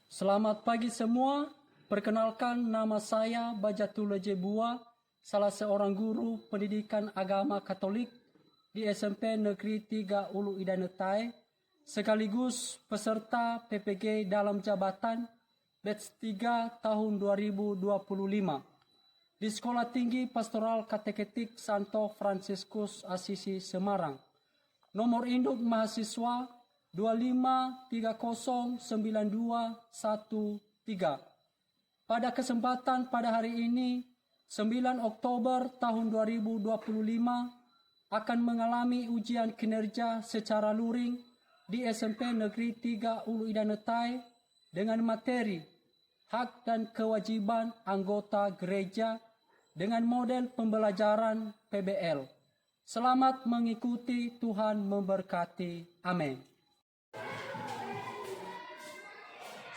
Selamat pagi semua. Perkenalkan, nama saya Bajatul Jebua, salah seorang guru pendidikan agama Katolik di SMP Negeri 3 Ulu Idanetai, sekaligus peserta PPG dalam jabatan batch 3 tahun 2025 di Sekolah Tinggi Pastoral Kateketik Santo Fransiskus Asisi Semarang. Nomor induk mahasiswa 25309213. Pada kesempatan pada hari ini, 9 Oktober tahun 2025, akan mengalami ujian kinerja secara luring di SMP Negeri 3 Ulu Idanetai dengan materi hak dan kewajiban anggota gereja dengan model pembelajaran PBL. Selamat mengikuti, Tuhan memberkati. Amin.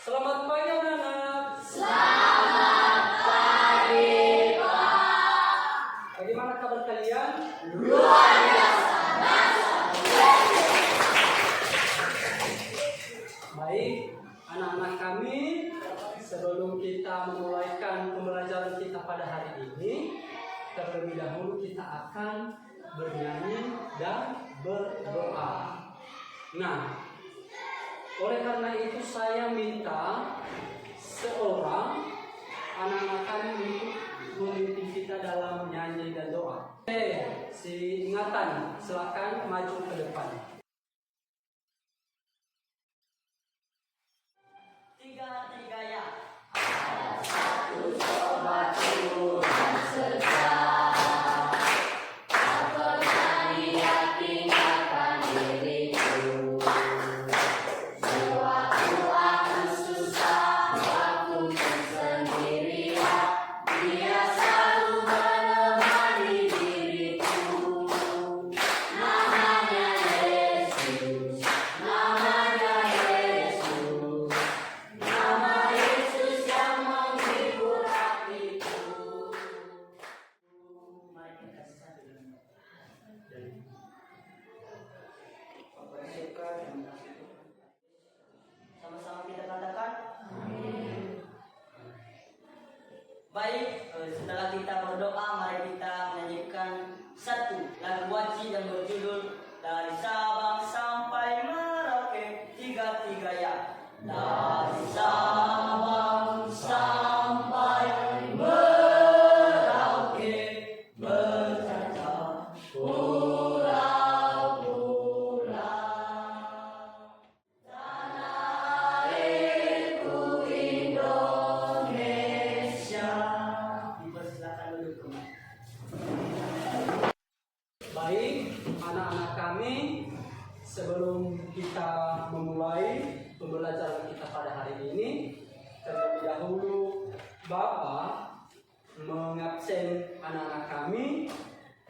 Selamat pagi anak-anak. Selamat pagi, Pak. Bagaimana kabar kalian? Luar biasa. Baik, anak-anak kami, sebelum kita memulaikan pembelajaran kita pada hari ini, terlebih dahulu kita akan bernyanyi dan berdoa. Nah, oleh karena itu saya minta seorang anak-anak kami untuk memimpin kita dalam nyanyi dan doa. Si ingatan, silakan maju ke depan. Tiga ya. Satu sobat Tuhan sejati. Sama-sama kita katakan. Amin. Baik, setelah kita berdoa, mari kita menyanyikan satu lagu wajib yang berjudul Dari Sabang Sampai Merauke. Tiga ya. Dari Sabang sampai Merauke, berjajah pulau-pulau. Tanah airku Indonesia. Dipersilakan dulu. Baik, anak-anak kami, sebelum kita memulai pembelajaran kita pada hari ini, terlebih dahulu Bapak mengabsen anak-anak kami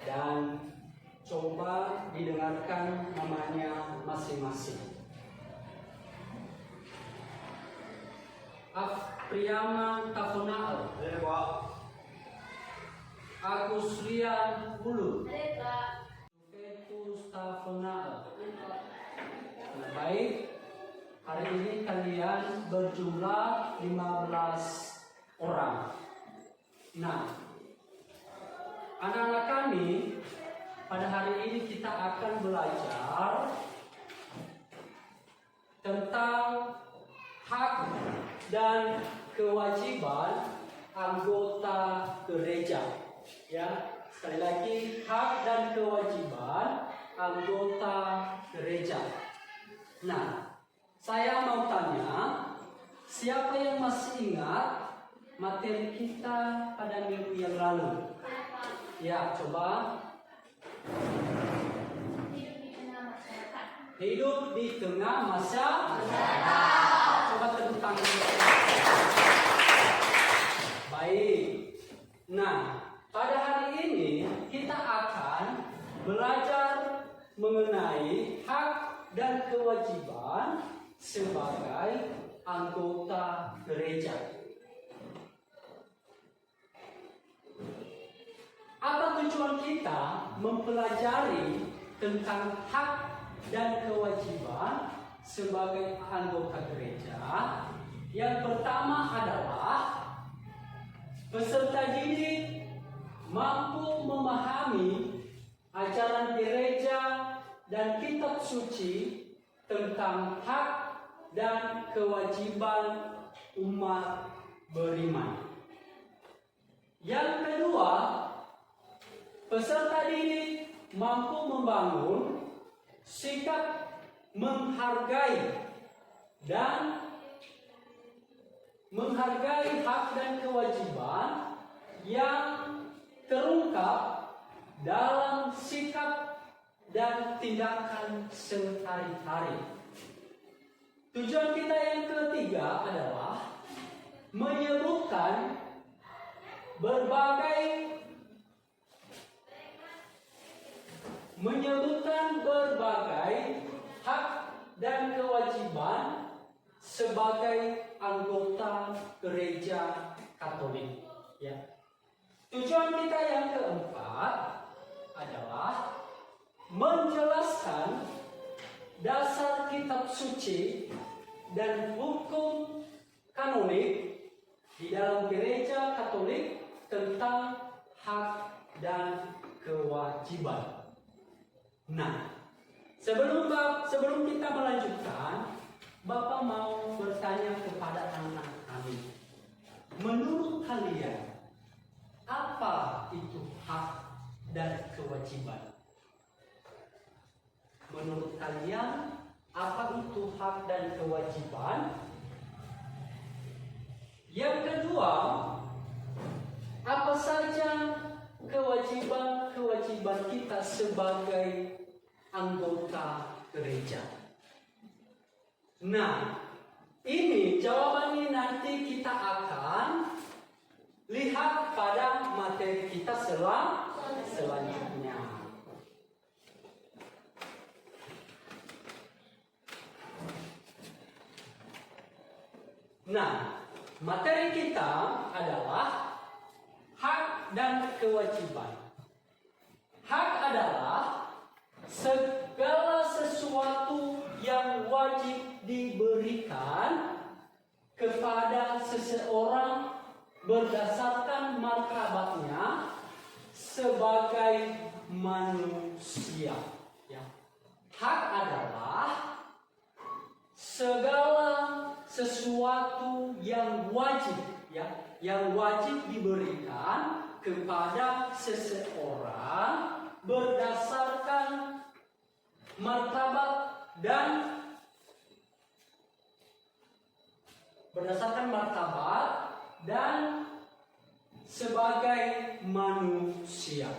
dan coba didengarkan namanya masing-masing. Afriama Tafonal, Agus Rian Hulu, Fetus Tafonal. Baik, hari ini kalian berjumlah 15 orang. Nah, anak-anak kami, pada hari ini kita akan belajar tentang hak dan kewajiban anggota gereja. Ya, sekali lagi, hak dan kewajiban anggota gereja. Nah, saya mau tanya, siapa yang masih ingat materi kita pada minggu yang lalu? Ya, coba. Hidup di tengah masyarakat. Coba tepuk tangan. Baik. Nah, pada hari ini kita akan belajar mengenai hak dan kewajiban sebagai anggota gereja. Apa tujuan kita mempelajari tentang hak dan kewajiban sebagai anggota gereja? Yang mampu memahami ajaran gereja dan kitab suci tentang hak dan kewajiban umat beriman. Yang kedua, peserta didik mampu membangun sikap menghargai hak dan kewajiban yang terungkap dalam sikap dan tindakan sehari-hari. Tujuan kita yang ketiga adalah menyebutkan berbagai hak dan kewajiban sebagai anggota gereja Katolik. Ya. Tujuan kita yang keempat adalah menjelaskan dasar kitab suci dan hukum kanonik di dalam gereja Katolik tentang hak dan kewajiban. Nah, sebelum kita melanjutkan, Bapak mau bertanya kepada anak kami. Menurut kalian, apa itu hak dan kewajiban? Menurut kalian, apa itu hak dan kewajiban? Yang kedua, apa saja kewajiban kita sebagai anggota gereja? Nah, ini jawabannya nanti kita akan lihat pada materi kita selanjutnya. Nah, materi kita adalah hak dan kewajiban. Hak adalah segala sesuatu yang wajib diberikan kepada seseorang berdasarkan martabatnya sebagai manusia. Ya. Hak adalah segala sesuatu yang wajib, yang wajib diberikan kepada seseorang berdasarkan martabat dan sebagai manusia.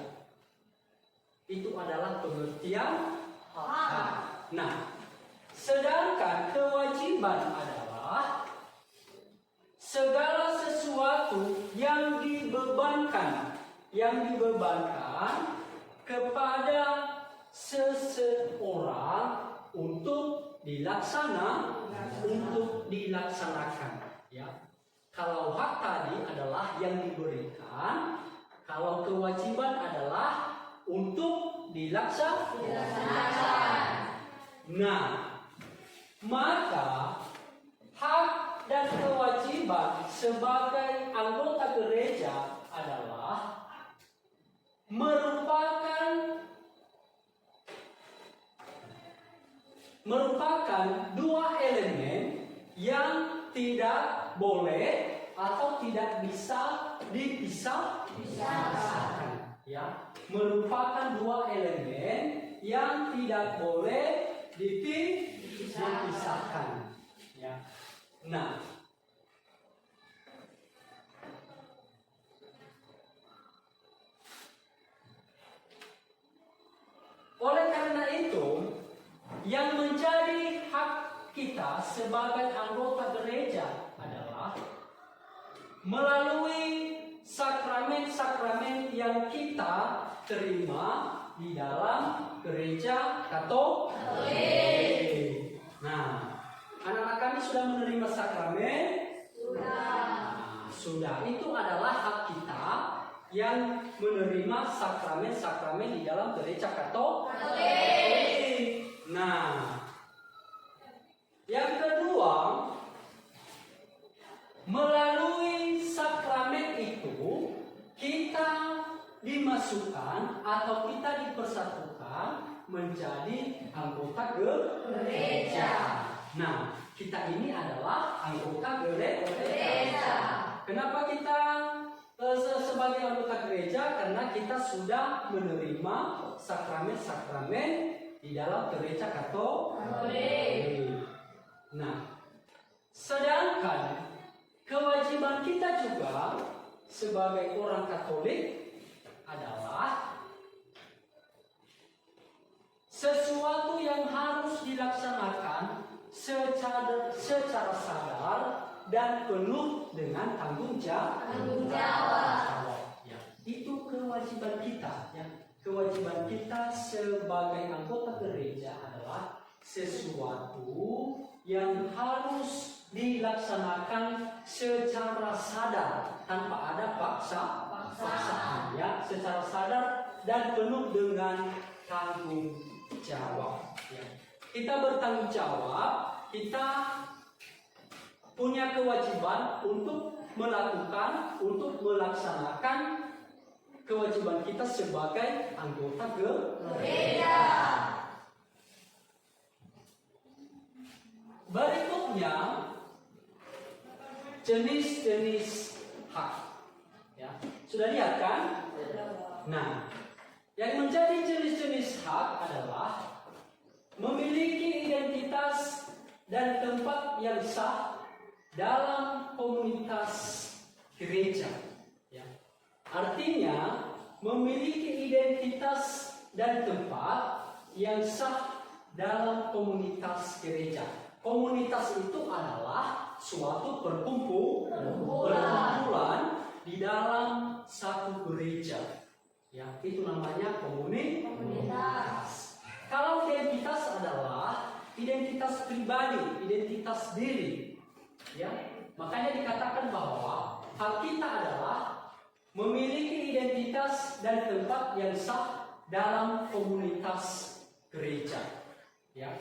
Itu adalah pengertian hak. Nah, sedangkan kewajiban adalah segala sesuatu yang dibebankan kepada seseorang untuk dilaksanakan. Ya. Kalau hak tadi adalah yang diberikan, kalau kewajiban adalah untuk dilaksanakan. Nah, maka hak dan kewajiban sebagai anggota gereja adalah merupakan dua elemen yang tidak boleh atau tidak bisa dipisahkan. Ya, merupakan dua elemen yang tidak boleh dipisahkan. Ya. Nah, oleh karena itu, yang menjadi hak kita sebagai anggota gereja adalah melalui sakramen-sakramen yang kita terima di dalam gereja Katolik. Nah, anak-anak kami sudah menerima sakramen? Sudah. Itu adalah hak kita yang menerima sakramen-sakramen di dalam gereja Katolik. Nah, yang kedua, melalui sakramen itu kita dimasukkan atau kita dipersatukan menjadi anggota gereja. Nah, kita ini adalah anggota gereja. Kenapa kita sebagai anggota gereja? Karena kita sudah menerima sakramen-sakramen di dalam gereja Katolik. Nah, sedangkan kewajiban kita juga sebagai orang Katolik adalah sesuatu yang harus dilaksanakan secara sadar dan penuh dengan tanggung jawab. Ya, itu kewajiban kita. Ya. Kewajiban kita sebagai anggota gereja adalah sesuatu yang harus dilaksanakan secara sadar tanpa ada paksaan. Ya, secara sadar dan penuh dengan tanggung jawab. Ya. Kita bertanggung jawab, kita punya kewajiban untuk melakukan, untuk melaksanakan kewajiban kita sebagai anggota gereja. Berikutnya jenis-jenis hak. Ya, sudah lihat kan? Nah, yang menjadi jenis-jenis hak adalah memiliki identitas dan tempat yang sah dalam komunitas gereja. Ya. Artinya memiliki identitas dan tempat yang sah dalam komunitas gereja. Komunitas itu adalah suatu perkumpulan di dalam satu gereja. Ya, itu namanya komunitas. Kalau identitas adalah identitas pribadi, identitas diri. Ya, makanya dikatakan bahwa hak kita adalah memiliki identitas dan tempat yang sah dalam komunitas gereja. Ya.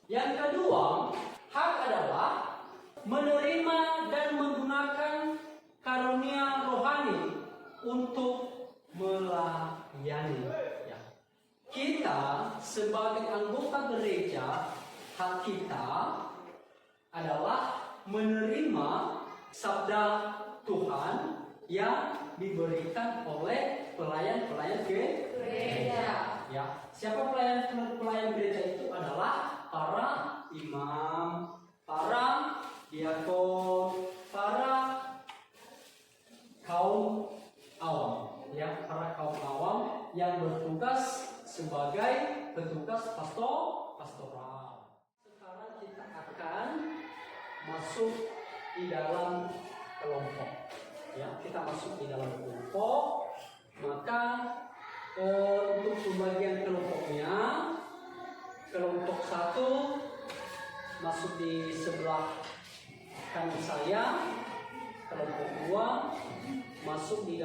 Yang kedua, hak adalah menerima dan menggunakan karunia rohani untuk melayani. Ya. Kita sebagai anggota gereja, hak kita adalah menerima sabda Tuhan yang diberikan oleh pelayan-pelayan gereja. Ya, siapa pelayan gereja itu adalah para imam, para diakon, para kaum awam, ya, para kaum awam yang bertugas sebagai petugas pastoral. Sekarang kita akan masuk di dalam kelompok. Ya, kita masuk di dalam kelompok. Maka untuk pembagian kelompoknya, kelompok 1 masuk di sebelah kanan saya, kelompok 2 masuk di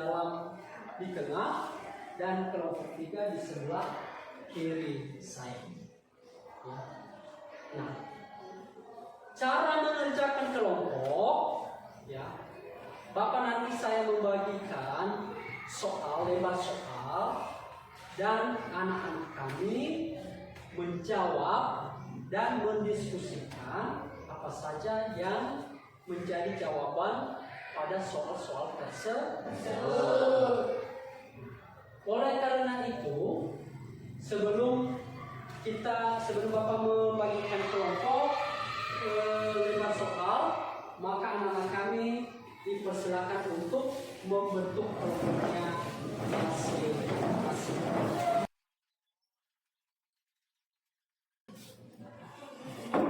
tengah, dan kelompok 3 di sebelah kiri saya. Ya. Nah, cara mengerjakan kelompok, ya, Bapak nanti saya membagikan lembar soal, dan anak-anak kami menjawab dan mendiskusikan apa saja yang menjadi jawaban pada soal-soal tersebut. Oleh karena itu, sebelum Bapak membagikan kelompok lembar soal, maka anak-anak kami dipersilakan untuk membentuk kelompoknya masing-masing.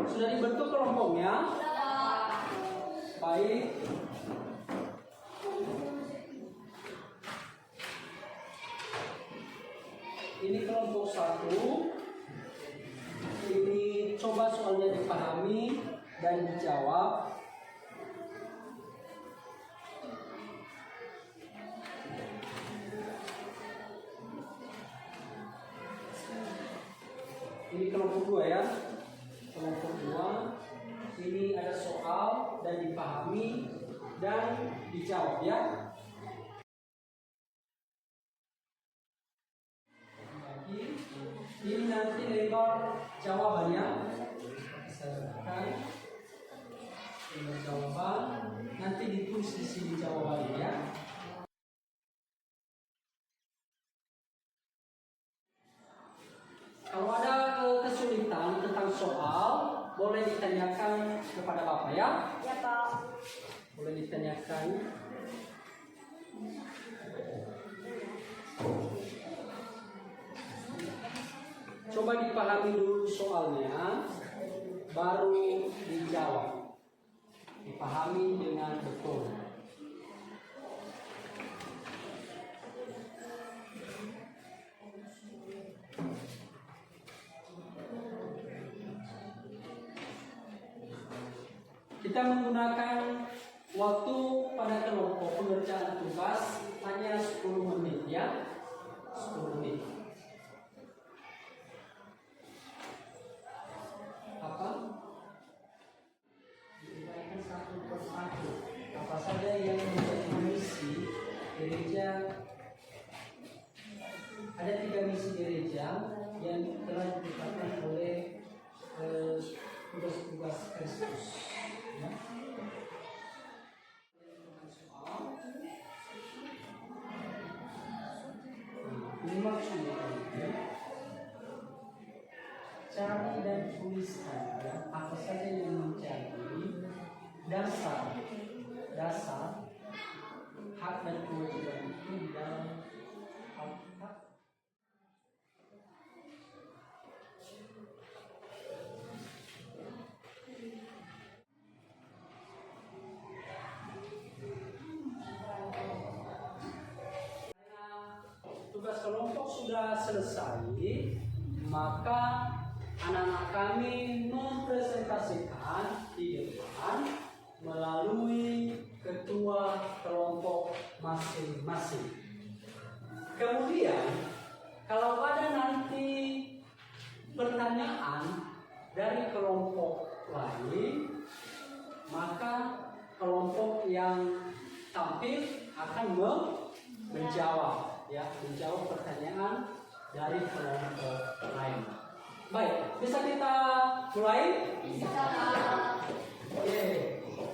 Sudah dibentuk kelompoknya? Baik. Ini kelompok 1. Ini coba soalnya dipahami dan dijawab. Ini kelompok 2 ya. Kelompok 2. Ini ada soal dan dipahami dan dijawab ya. lebar jawabannya. Serahkan lebar jawaban. Nanti ditulis di sini jawabannya ya. Kalau ada kesulitan tentang soal, boleh ditanyakan kepada Bapak ya. Ya Pak. Boleh ditanyakan. Coba dipahami dulu soalnya, baru dijawab. Dipahami dengan betul. Kita menggunakan waktu pada kelompok pengerjaan tugas hanya 10 menit ya. 10 menit. Apa? Diuraikan satu persatu. Apa saja yang menjadi misi gereja? Ada 3 misi gereja yang telah ditetapkan oleh tugas-tugas Kristus. Ya. Ini maksudnya ya. Cari dan tuliskan ya, apa saja yang menjadi dasar hak dan kewajiban itu di dalam hak. Tugas kelompok sudah selesai, maka anak-anak kami mempresentasikan di depan melalui ketua kelompok masing-masing. Kemudian, kalau ada nanti pertanyaan dari kelompok lain, maka kelompok yang tampil akan menjawab pertanyaan dari kelompok lain. Baik, bisa kita mulai? Bisa. Oke.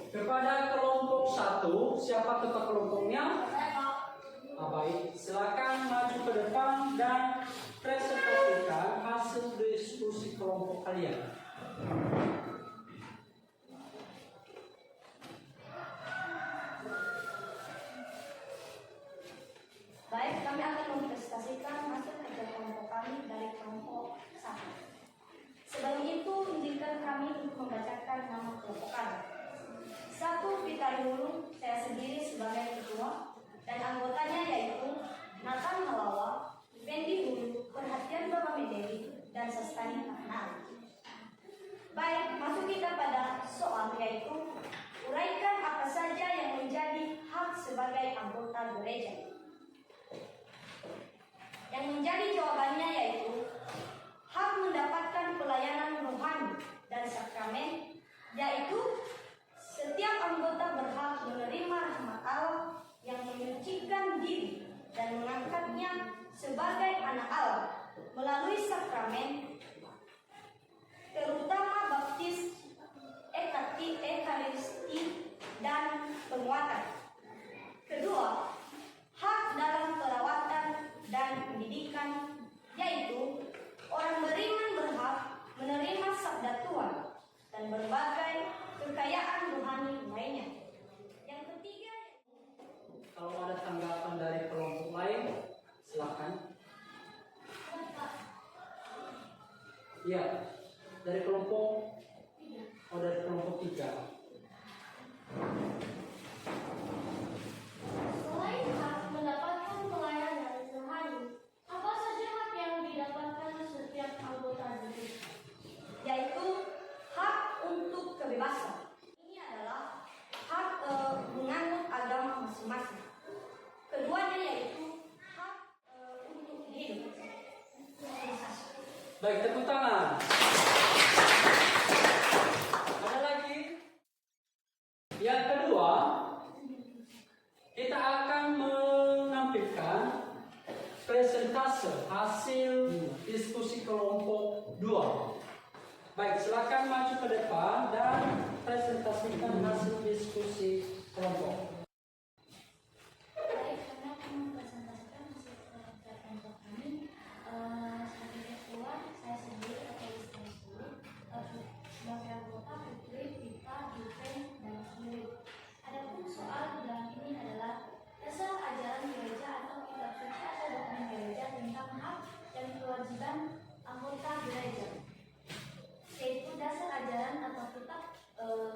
Kepada kelompok 1, siapa ketua kelompoknya? Baik, silakan maju ke depan dan presentasikan hasil diskusi kelompok kalian. Baik, kami akan mempresentasikan hasil kerja kelompok kami dari kelompok 1. Sebelum itu, izinkan kami untuk membacakan nama kelompok kami. 1. Vitali Hulu, saya sendiri sebagai ketua, dan anggotanya yaitu Nathan Halawa, Fendi Hulu, Perhatian Bapak Medeli, dan Sastani Mahna. Baik, masuk kita pada soal yaitu uraikan apa saja yang menjadi hak sebagai anggota gereja. Yang menjadi jawabannya yaitu hak mendapatkan pelayanan rohani dan sakramen, yaitu setiap anggota berhak menerima rahmat Allah yang menyucikan diri dan mengangkatnya sebagai anak Allah melalui sakramen, terutama baptis, ekaristi, dan penguatan. Kedua, hak dalam perawatan dan pendidikan, yaitu orang beriman berhak menerima sabda Tuhan dan berbagai kekayaan rohani lainnya. Yang ketiga, Kalau ada tanggapan dari kelompok lain, silakan. Iya, dari kelompok 3. Selain hak mendapatkan pelayanan rohani, apa saja hak yang didapatkan setiap anggota gereja? yaitu hak untuk kebebasan. Ini adalah hak menganut agama masing-masing. Keduanya yaitu hak untuk hidup. Baik, tepuk tangan. Ada lagi? Yang kedua, kita akan menampilkan presentasi presentase hasil diskusi kelompok 2. Baik, silakan maju ke depan dan presentasikan hasil diskusi kelompok. Baik, karena kami mempresentasikan hasil kerja kelompok kami. Sebagai ketua, saya sendiri atau istri sebagai anggota Putri, Vita, Juven, dan Suri. Adapun soal di dalam ini adalah dasar ajaran gereja atau kitab suci atau dokumen gereja tentang hak dan kewajiban anggota gereja, yaitu dasar ajaran atau kitab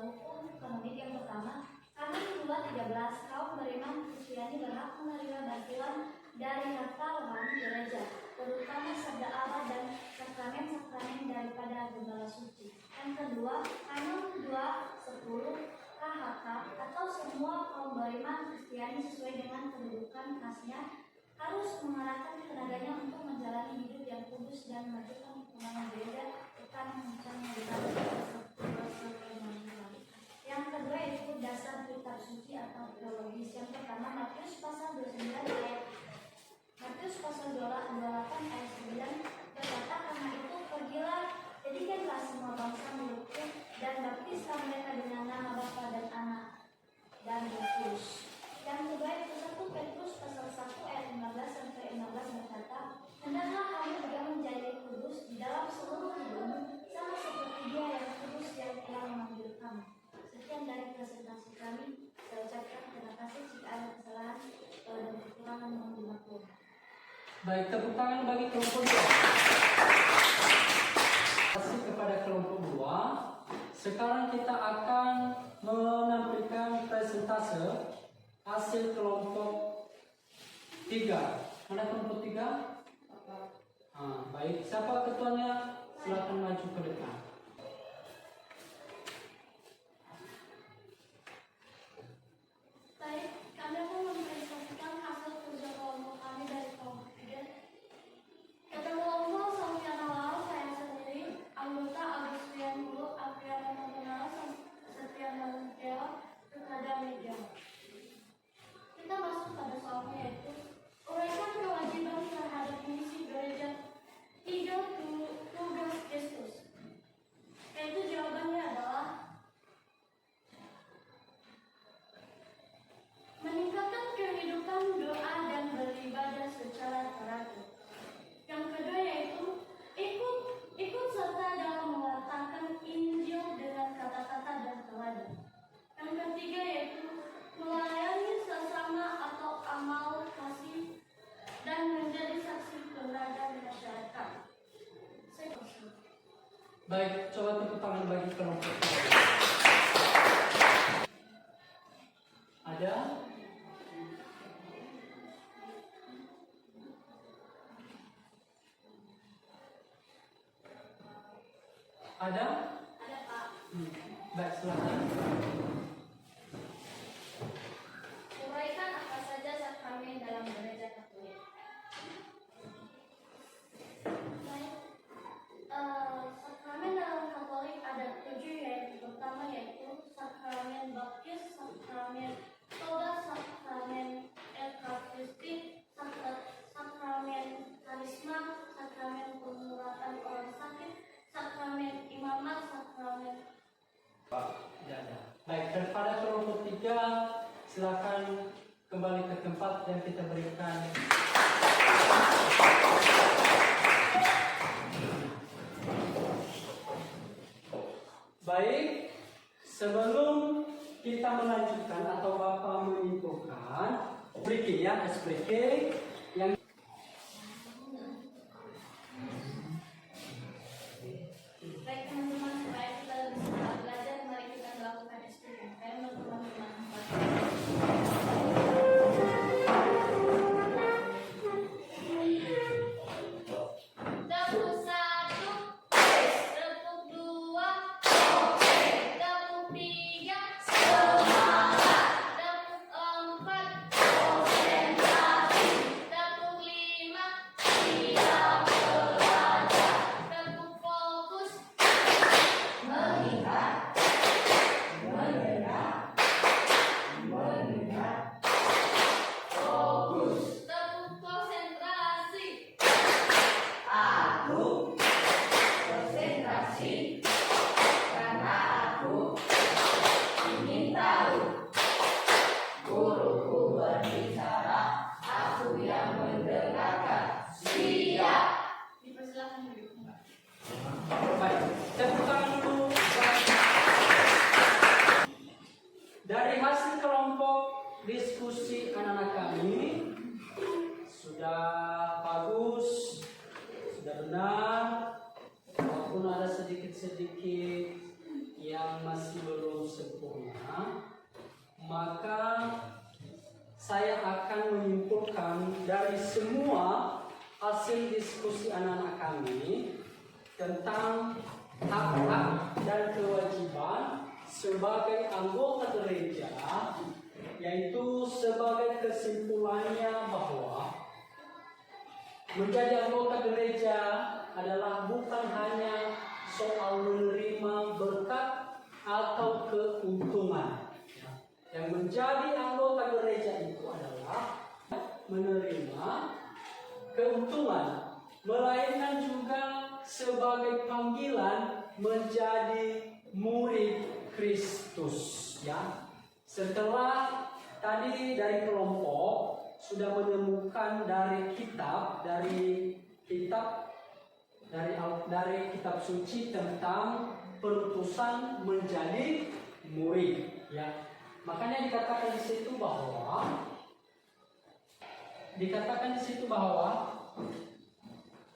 hukum kanonik yang pertama. Kami 2:13 kaum beriman Kristiani berhak menerima bantuan dari harta rohani gereja, terutama sabda Allah dan sakramen-sakramen daripada gembala suci. Yang kedua, Kanon 2:10 KHK atau semua kaum beriman Kristiani sesuai dengan kedudukan khasnya harus mengarahkan tenaganya untuk menjalani hidup yang kudus dan memajukan perkembangan gereja bukan Yang kedua itu dasar kitab suci atau teologis. Yang pertama Matius pasal 29 ayat 9 berkata, karena itu pergilah, jadikanlah semua bangsa muridku dan baptislah mereka dengan nama Bapa dan Anak dan Roh Kudus. Yang kedua itu 1 Petrus pasal 1 ayat 15-16 berkata, hendaklah kamu juga menjadi kudus di dalam seluruh hidupmu, sama seperti Dia yang kudus yang telah memanggil kamu. Sekian dari presentasi kami. Saya ucapkan terima kasih. Jika ada kesalahan dan kekurangan mohon dimaklumi. Baik, tepuk tangan bagi kelompok 2. Terima kasih kepada kelompok 2. Sekarang kita akan menampilkan presentase hasil kelompok 3. Mana kelompok 3? Baik, siapa ketuanya? Silakan maju ke depan. Baik, kami akan mempresentasikan hasil kerja kelompok kami dari kelompok 3. Ketua kelompok Safiana Lau, saya sendiri, anggota Agustian Guru, Apriana Nasional, Satriana Lenteo, kepada media. Kita masuk pada soalnya, yaitu uraikan kewajiban terhadap misi gereja 3 tugas Kristus. Yaitu jawabannya adalah meningkatkan kehidupan doa dan beribadah secara teratur. Yang kedua yaitu ikut serta dalam mewartakan Injil dengan kata-kata dan teladan. Yang ketiga yaitu melayani sesama atau amal kasih dan menjadi saksi keberadaan masyarakat. Baik, coba tepuk tangan bagi kelompok 3. Ada? Ada? Ada Pak. Baik, silakan. Uraikan apa saja sakramen dalam gereja Katolik. Baik, sakramen dalam Katolik ada 7, yaitu pertama yaitu sakramen baptis, sakramen toba, sakramen Ekaristi, sakramen karisma, sakramen pengurapan orang sakit, sakramen imamat, sakramen. Tidak ada. Baik, daripada kelompok 3, silakan kembali ke tempat yang kita berikan. Baik, sebelum kita melanjutkan atau Bapak menyimpulkan, SPK yang Baik teman-teman, supaya kita lebih semangat belajar, mari kita melakukan SPK. Saya menurut teman-teman 4. Dari hasil kelompok diskusi anak-anak kami sudah bagus, sudah benar, walaupun ada sedikit-sedikit yang masih belum sempurna, maka saya akan menyimpulkan dari semua hasil diskusi anak-anak kami tentang hak-hak dan kewajiban sebagai anggota gereja, yaitu sebagai kesimpulannya bahwa menjadi anggota gereja adalah bukan hanya soal menerima berkat atau keuntungan. Yang menjadi anggota gereja itu adalah menerima keuntungan, melainkan juga sebagai panggilan menjadi murid Kristus. Ya, setelah tadi dari kelompok sudah menemukan dari kitab suci tentang perutusan menjadi murid. Ya, makanya dikatakan di situ bahwa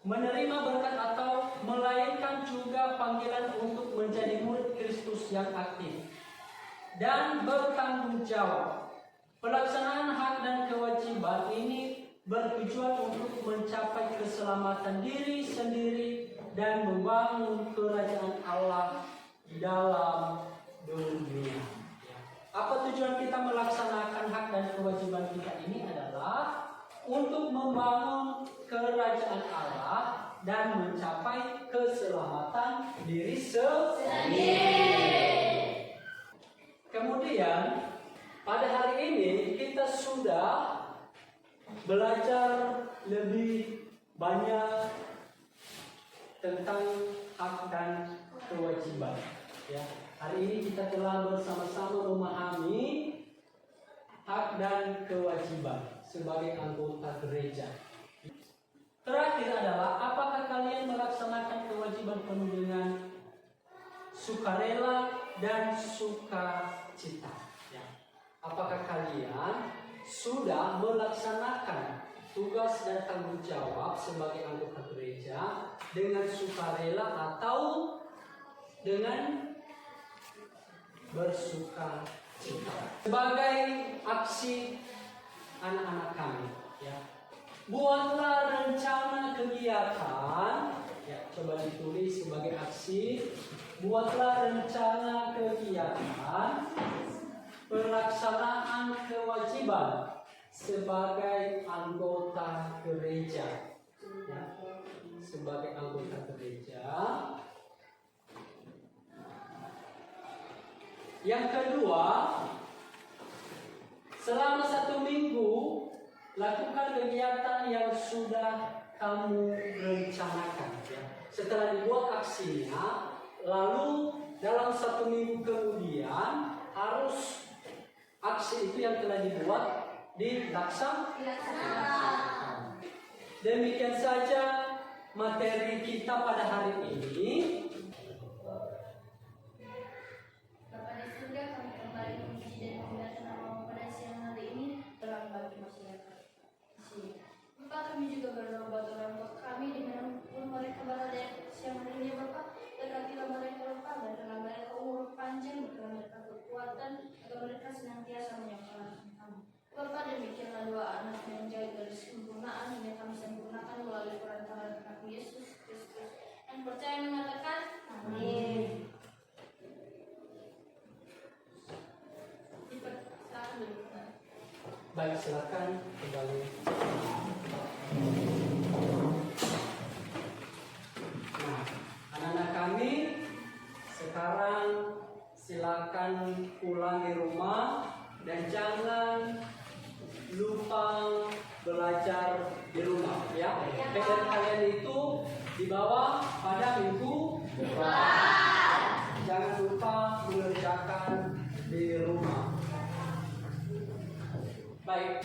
menerima berkat atau melainkan juga panggilan untuk menjadi murid Kristus yang aktif dan bertanggung jawab. Pelaksanaan hak dan kewajiban ini bertujuan untuk mencapai keselamatan diri sendiri dan membangun kerajaan Allah di dalam dunia. Apa tujuan kita melaksanakan hak dan kewajiban kita ini adalah untuk membangun kerajaan Allah dan mencapai keselamatan diri sendiri. Kemudian pada hari ini kita sudah belajar lebih banyak tentang hak dan kewajiban. Ya, hari ini kita telah bersama-sama memahami hak dan kewajiban sebagai anggota gereja. Terakhir adalah, apakah kalian melaksanakan kewajiban penuh dengan sukarela dan sukacita? Ya. Apakah kalian sudah melaksanakan tugas dan tanggung jawab sebagai anggota gereja dengan sukarela atau dengan bersuka cita? Sebagai aksi anak-anak kami, ya, buatlah rencana kegiatan. Ya, coba ditulis sebagai aksi. Buatlah rencana kegiatan pelaksanaan kewajiban sebagai anggota gereja. Ya, sebagai anggota gereja. Yang kedua, selama 1 minggu lakukan kegiatan yang sudah kamu rencanakan. Ya. Setelah dibuat aksinya, lalu dalam 1 minggu kemudian harus aksi itu yang telah dibuat dilaksanakan. Demikian saja materi kita pada hari ini. Bapak di surga, kami kembali memuji dan memuliakan nama-Mu pada siang hari ini dalam bagi masyarakat di sini. Bapak, kami juga berdoa buat orang tua kami dimanapun mereka berada siang hari ini, Bapak. Berkatilah mereka, Bapak, berikanlah mereka umur panjang, berikanlah mereka kekuatan, agar mereka senantiasa menyembah Kami. Bapak, demikianlah doa anak yang jauh dari kesempurnaan yang kami sempurnakan melalui perantaraan Tuhan Yesus Kristus. Yang percaya mengatakan, Amin. Baik, silakan kembali. Nah, anak-anak kami sekarang silakan pulang di rumah dan jangan lupa belajar di rumah, ya. PR kalian itu dibawa pada minggu depan. Jangan lupa mengerjakan di rumah. Baik.